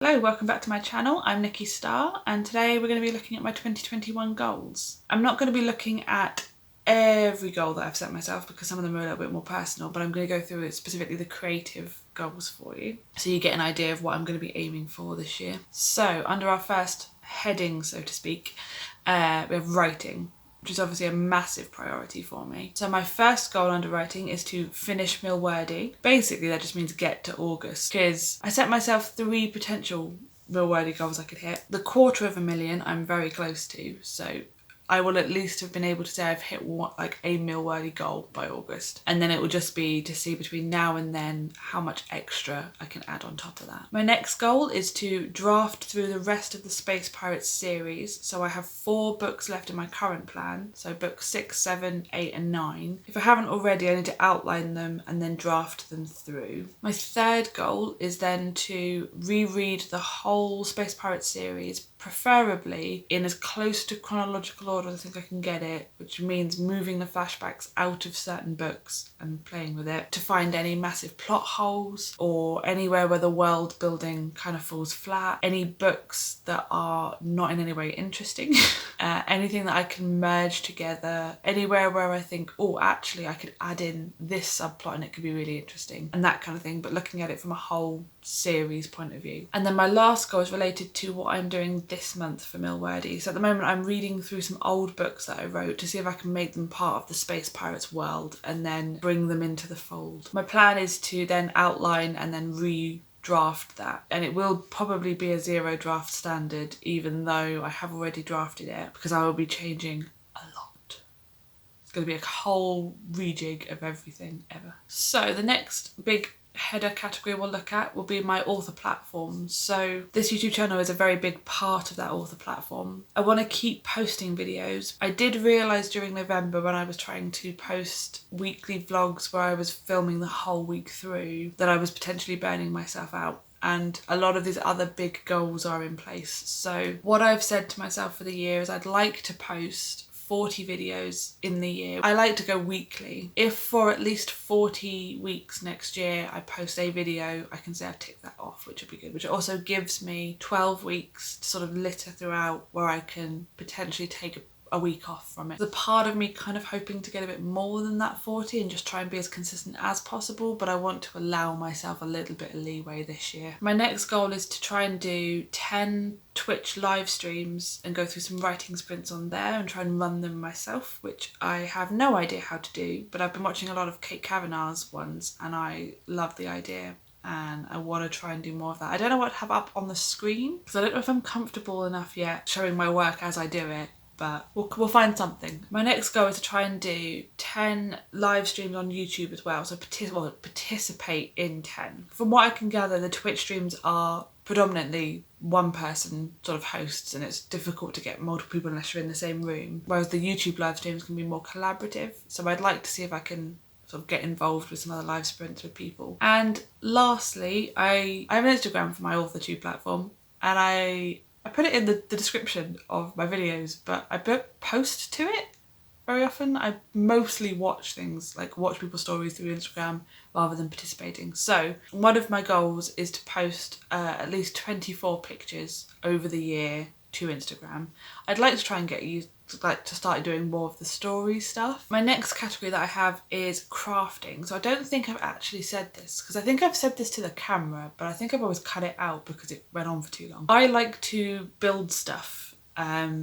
Hello, welcome back to my channel. I'm Nikki Starr and today we're going to be looking at my 2021 goals. I'm not going to be looking at every goal that I've set myself because some of them are a little bit more personal, but I'm going to go through specifically the creative goals for you so you get an idea of what I'm going to be aiming for this year. So under our first heading, so to speak, we have writing, which is obviously a massive priority for me. So my first goal under writing is to finish Milwordy. Basically that just means get to August, because I set myself 3 potential Milwordy goals I could hit. The 250,000 I'm very close to, so I will at least have been able to say I've hit a Milwordy goal by August. And then it will just be to see between now and then how much extra I can add on top of that. My next goal is to draft through the rest of the Space Pirates series. So I have 4 books left in my current plan. So books 6, 7, 8 and 9. If I haven't already, I need to outline them and then draft them through. My third goal is then to reread the whole Space Pirates series, preferably in as close to chronological order as I think I can get it, which means moving the flashbacks out of certain books and playing with it to find any massive plot holes or anywhere where the world building kind of falls flat, any books that are not in any way interesting, anything that I can merge together, anywhere where I think, oh, actually I could add in this subplot and it could be really interesting, and that kind of thing, but looking at it from a whole series point of view. And then my last goal is related to what I'm doing this month for Milwordy. So at the moment I'm reading through some old books that I wrote to see if I can make them part of the Space Pirates world and then bring them into the fold. My plan is to then outline and then redraft that, and it will probably be a 0 draft standard, even though I have already drafted it, because I will be changing a lot. It's going to be a whole rejig of everything ever. So the next big header category we'll look at will be my author platform. So this YouTube channel is a very big part of that author platform. I want to keep posting videos. I did realise during November when I was trying to post weekly vlogs where I was filming the whole week through that I was potentially burning myself out. And a lot of these other big goals are in place. So what I've said to myself for the year is I'd like to post 40 videos in the year. I like to go weekly. If for at least 40 weeks next year I post a video, I can say I've ticked that off, which would be good, which also gives me 12 weeks to sort of litter throughout where I can potentially take a week off from it. There's a part of me kind of hoping to get a bit more than that 40 and just try and be as consistent as possible, but I want to allow myself a little bit of leeway this year. My next goal is to try and do 10 Twitch live streams and go through some writing sprints on there and try and run them myself, which I have no idea how to do, but I've been watching a lot of Kate Kavanagh's ones and I love the idea and I want to try and do more of that. I don't know what to have up on the screen because I don't know if I'm comfortable enough yet showing my work as I do it, but we'll find something. My next goal is to try and do 10 live streams on YouTube as well, so participate in 10. From what I can gather, the Twitch streams are predominantly one person sort of hosts and it's difficult to get multiple people unless you're in the same room, whereas the YouTube live streams can be more collaborative. So I'd like to see if I can sort of get involved with some other live sprints with people. And lastly, I have an Instagram for my AuthorTube platform, and I put it in the description of my videos, but I post to it very often. I mostly watch things, like watch people's stories through Instagram rather than participating. So one of my goals is to post at least 24 pictures over the year to Instagram. I'd like to try and get used to start doing more of the story stuff. My next category that I have is crafting. So I don't think I've actually said this, because I think I've said this to the camera, but I think I've always cut it out because it went on for too long. I like to build stuff.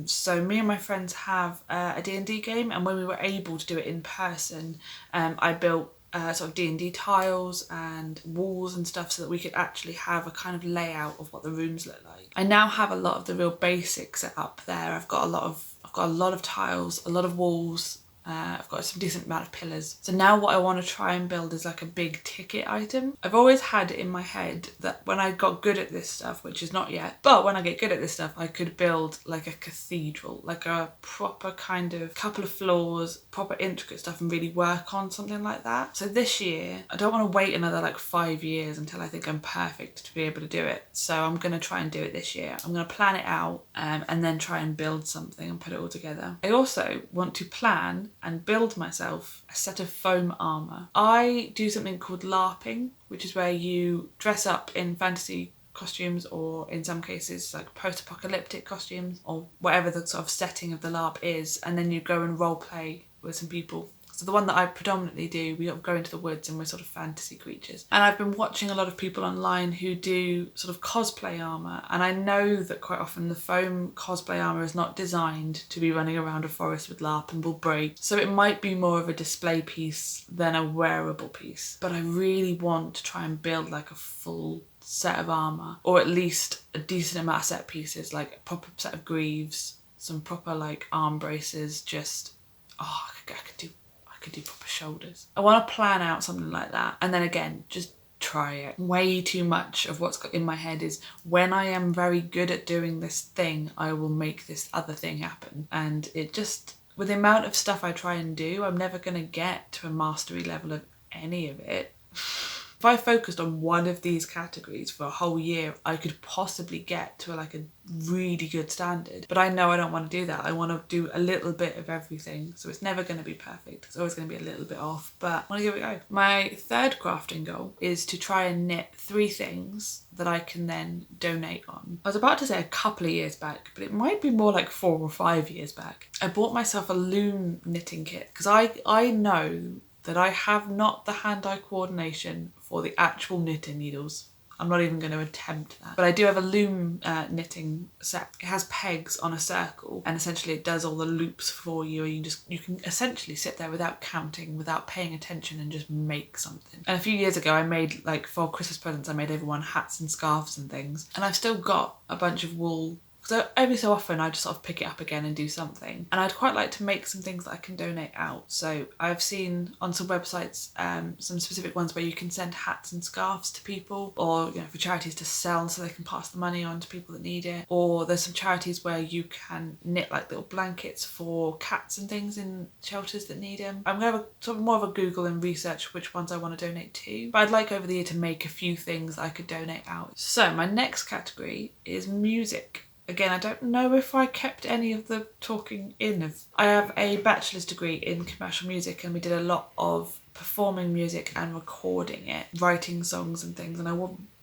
So me and my friends have a D&D game, and when we were able to do it in person, I built sort of D&D tiles and walls and stuff so that we could actually have a kind of layout of what the rooms look like. I now have a lot of the real basics set up there. I've got a lot of tiles, a lot of walls, I've got some decent amount of pillars. So now what I want to try and build is like a big ticket item. I've always had in my head that when I got good at this stuff, which is not yet, but when I get good at this stuff, I could build like a cathedral, like a proper kind of couple of floors, proper intricate stuff, and really work on something like that. So this year, I don't want to wait another like 5 years until I think I'm perfect to be able to do it. So I'm going to try and do it this year. I'm going to plan it out and then try and build something and put it all together. I also want to plan and build myself a set of foam armour. I do something called LARPing, which is where you dress up in fantasy costumes, or in some cases like post-apocalyptic costumes, or whatever the sort of setting of the LARP is, and then you go and role play with some people. So the one that I predominantly do, we go into the woods and we're sort of fantasy creatures. And I've been watching a lot of people online who do sort of cosplay armour, and I know that quite often the foam cosplay armour is not designed to be running around a forest with LARP and will break. So it might be more of a display piece than a wearable piece. But I really want to try and build like a full set of armour, or at least a decent amount of set pieces, like a proper set of greaves, some proper like arm braces, just, oh, I could do proper shoulders. I want to plan out something like that, and then again, just try it. Way too much of what's got in my head is, when I am very good at doing this thing, I will make this other thing happen. And it just, with the amount of stuff I try and do, I'm never going to get to a mastery level of any of it. If I focused on one of these categories for a whole year, I could possibly get to like a really good standard. But I know I don't want to do that. I want to do a little bit of everything. So it's never going to be perfect. It's always going to be a little bit off, but I want to give it a go. My third crafting goal is to try and knit 3 things that I can then donate on. I was about to say a couple of years back, but it might be more like 4 or 5 years back. I bought myself a loom knitting kit because I know that I have not the hand-eye coordination for the actual knitting needles. I'm not even going to attempt that. But I do have a loom knitting set. It has pegs on a circle, and essentially it does all the loops for you. You can essentially sit there without counting, without paying attention, and just make something. And a few years ago I made, like for Christmas presents, I made everyone hats and scarves and things. And I've still got a bunch of wool. So every so often I just sort of pick it up again and do something. And I'd quite like to make some things that I can donate out. So I've seen on some websites some specific ones where you can send hats and scarves to people, or for charities to sell so they can pass the money on to people that need it. Or there's some charities where you can knit like little blankets for cats and things in shelters that need them. I'm going to have sort of more of a Google and research which ones I want to donate to. But I'd like over the year to make a few things that I could donate out. So my next category is music. Again, I don't know if I kept any of the talking in. I have a bachelor's degree in commercial music, and we did a lot of performing music and recording it, writing songs and things, and I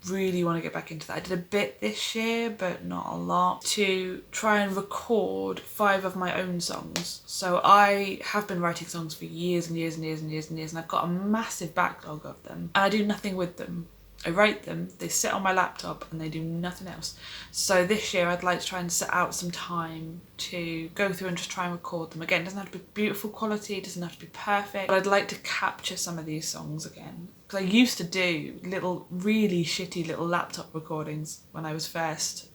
really want to get back into that. I did a bit this year, but not a lot, to try and record 5 of my own songs. So I have been writing songs for years and years and years and years and years, and I've got a massive backlog of them, and I do nothing with them. I write them, they sit on my laptop, and they do nothing else. So this year I'd like to try and set out some time to go through and just try and record them. Again, it doesn't have to be beautiful quality, it doesn't have to be perfect, but I'd like to capture some of these songs again. Because I used to do little, really shitty little laptop recordings when I was first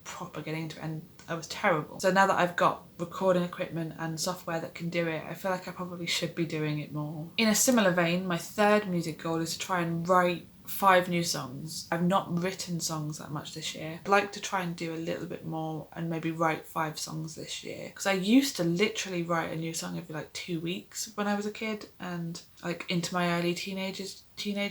proper getting into it, and I was terrible. So now that I've got recording equipment and software that can do it, I feel like I probably should be doing it more. In a similar vein, my third music goal is to try and write 5 new songs. I've not written songs that much this year. I'd like to try and do a little bit more and maybe write 5 songs this year. Because I used to literally write a new song every 2 weeks when I was a kid, and into my early teenage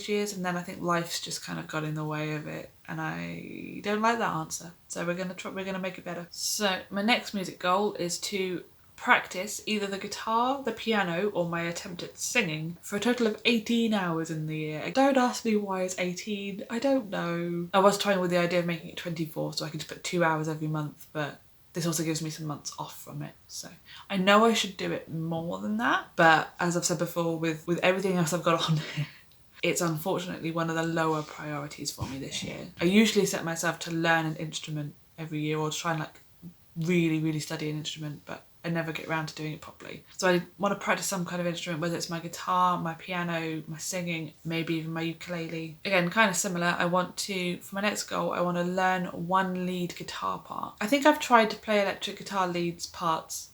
years, and then I think life's just kind of got in the way of it, and I don't like that answer. So we're gonna make it better. So my next music goal is to practice either the guitar, the piano, or my attempt at singing for a total of 18 hours in the year. Don't ask me why it's 18, I don't know. I was toying with the idea of making it 24 so I could just put 2 hours every month, but this also gives me some months off from it. So I know I should do it more than that, but as I've said before, with everything else I've got on here, it's unfortunately one of the lower priorities for me this year. I usually set myself to learn an instrument every year, or to try and really, really study an instrument, but I never get around to doing it properly. So I want to practice some kind of instrument, whether it's my guitar, my piano, my singing, maybe even my ukulele. Again, kind of similar. For my next goal, I want to learn 1 lead guitar part. I think I've tried to play electric guitar leads parts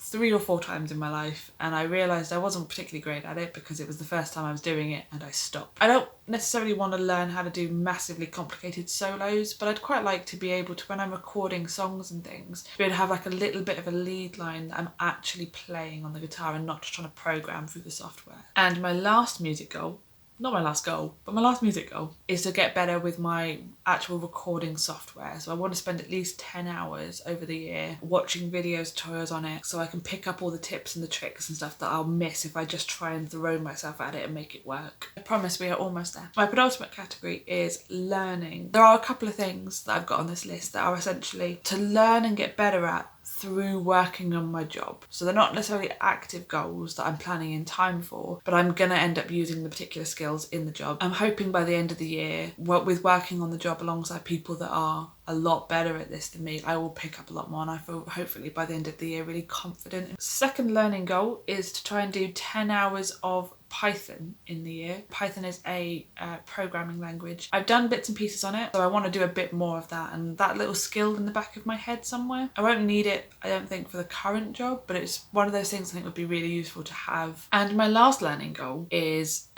3 or 4 times in my life, and I realised I wasn't particularly great at it because it was the first time I was doing it, and I stopped. I don't necessarily want to learn how to do massively complicated solos, but I'd quite like to be able to, when I'm recording songs and things, be able to have a little bit of a lead line that I'm actually playing on the guitar and not just trying to program through the software. And my last music goal not my last goal, but my last music goal is to get better with my actual recording software. So I want to spend at least 10 hours over the year watching videos, tutorials on it, so I can pick up all the tips and the tricks and stuff that I'll miss if I just try and throw myself at it and make it work. I promise we are almost there. My penultimate category is learning. There are a couple of things that I've got on this list that are essentially to learn and get better at through working on my job. So they're not necessarily active goals that I'm planning in time for, but I'm gonna end up using the particular skills in the job. I'm hoping by the end of the year, with working on the job alongside people that are a lot better at this than me, I will pick up a lot more, and I feel hopefully by the end of the year really confident. Second learning goal is to try and do 10 hours of Python in the year. Python is a programming language. I've done bits and pieces on it, so I want to do a bit more of that, and that little skill in the back of my head somewhere. I won't need it, I don't think, for the current job, but it's one of those things I think would be really useful to have. And my last learning goal is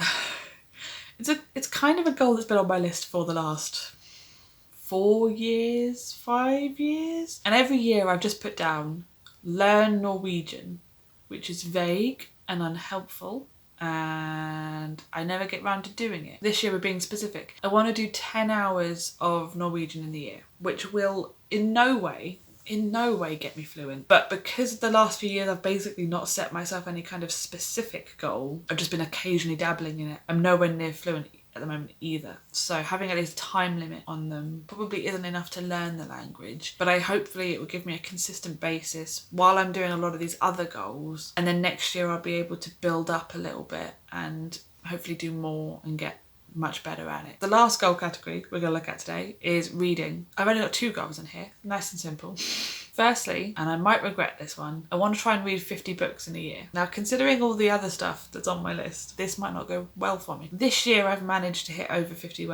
it's kind of a goal that's been on my list for the last 4 years, 5 years, and every year I've just put down learn Norwegian, which is vague and unhelpful, and I never get round to doing it. This year we're being specific. I want to do 10 hours of Norwegian in the year, which will in no way get me fluent. But because the last few years I've basically not set myself any kind of specific goal, I've just been occasionally dabbling in it. I'm nowhere near fluent at the moment either. So having at least a time limit on them probably isn't enough to learn the language, but hopefully it will give me a consistent basis while I'm doing a lot of these other goals, and then next year I'll be able to build up a little bit and hopefully do more and get much better at it. The last goal category we're going to look at today is reading. I've only got 2 goals in here, nice and simple. Firstly, and I might regret this one, I want to try and read 50 books in a year. Now, considering all the other stuff that's on my list, this might not go well for me. This year I've managed to hit over 50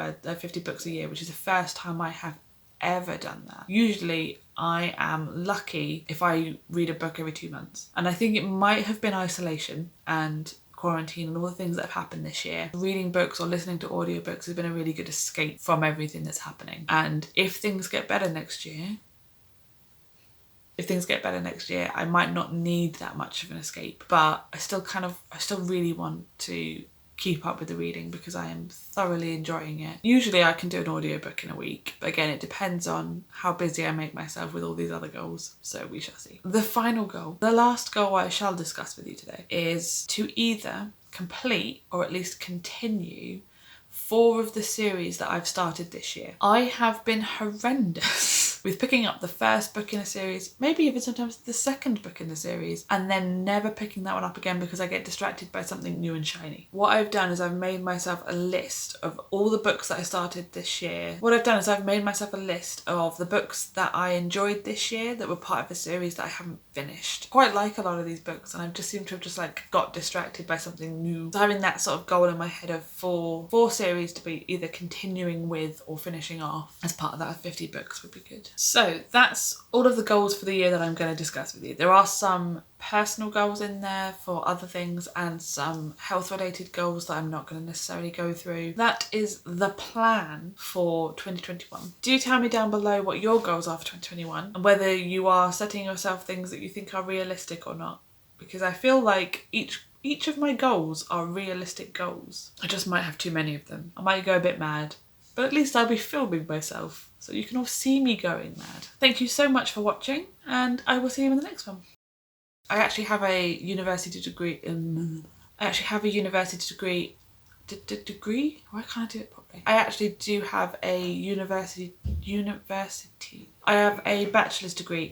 books a year, which is the first time I have ever done that. Usually I am lucky if I read a book every 2 months. And I think it might have been isolation and quarantine and all the things that have happened this year. Reading books or listening to audiobooks has been a really good escape from everything that's happening. And if things get better next year, I might not need that much of an escape, but I still really want to keep up with the reading because I am thoroughly enjoying it. Usually I can do an audiobook in a week, but again, it depends on how busy I make myself with all these other goals, so we shall see. The final goal, the last goal I shall discuss with you today, is to either complete or at least continue 4 of the series that I've started this year. I have been horrendous with picking up the first book in a series, maybe even sometimes the second book in the series, and then never picking that one up again because I get distracted by something new and shiny. What I've done is I've made myself a list of all the books that I started this year. I've made myself a list of the books that I enjoyed this year that were part of a series that I haven't finished. I quite like a lot of these books, and I just seem to have just got distracted by something new. So having that sort of goal in my head of four series to be either continuing with or finishing off as part of that 50 books would be good. So that's all of the goals for the year that I'm going to discuss with you. There are some personal goals in there for other things and some health related goals that I'm not going to necessarily go through. That is the plan for 2021. Do tell me down below what your goals are for 2021 and whether you are setting yourself things that you think are realistic or not, because I feel like each of my goals are realistic goals. I just might have too many of them. I might go a bit mad, but at least I'll be filming myself so you can all see me going mad. Thank you so much for watching, and I will see you in the next one. I actually have a university degree. Degree? Why can't I do it properly? I actually do have a university. I have a bachelor's degree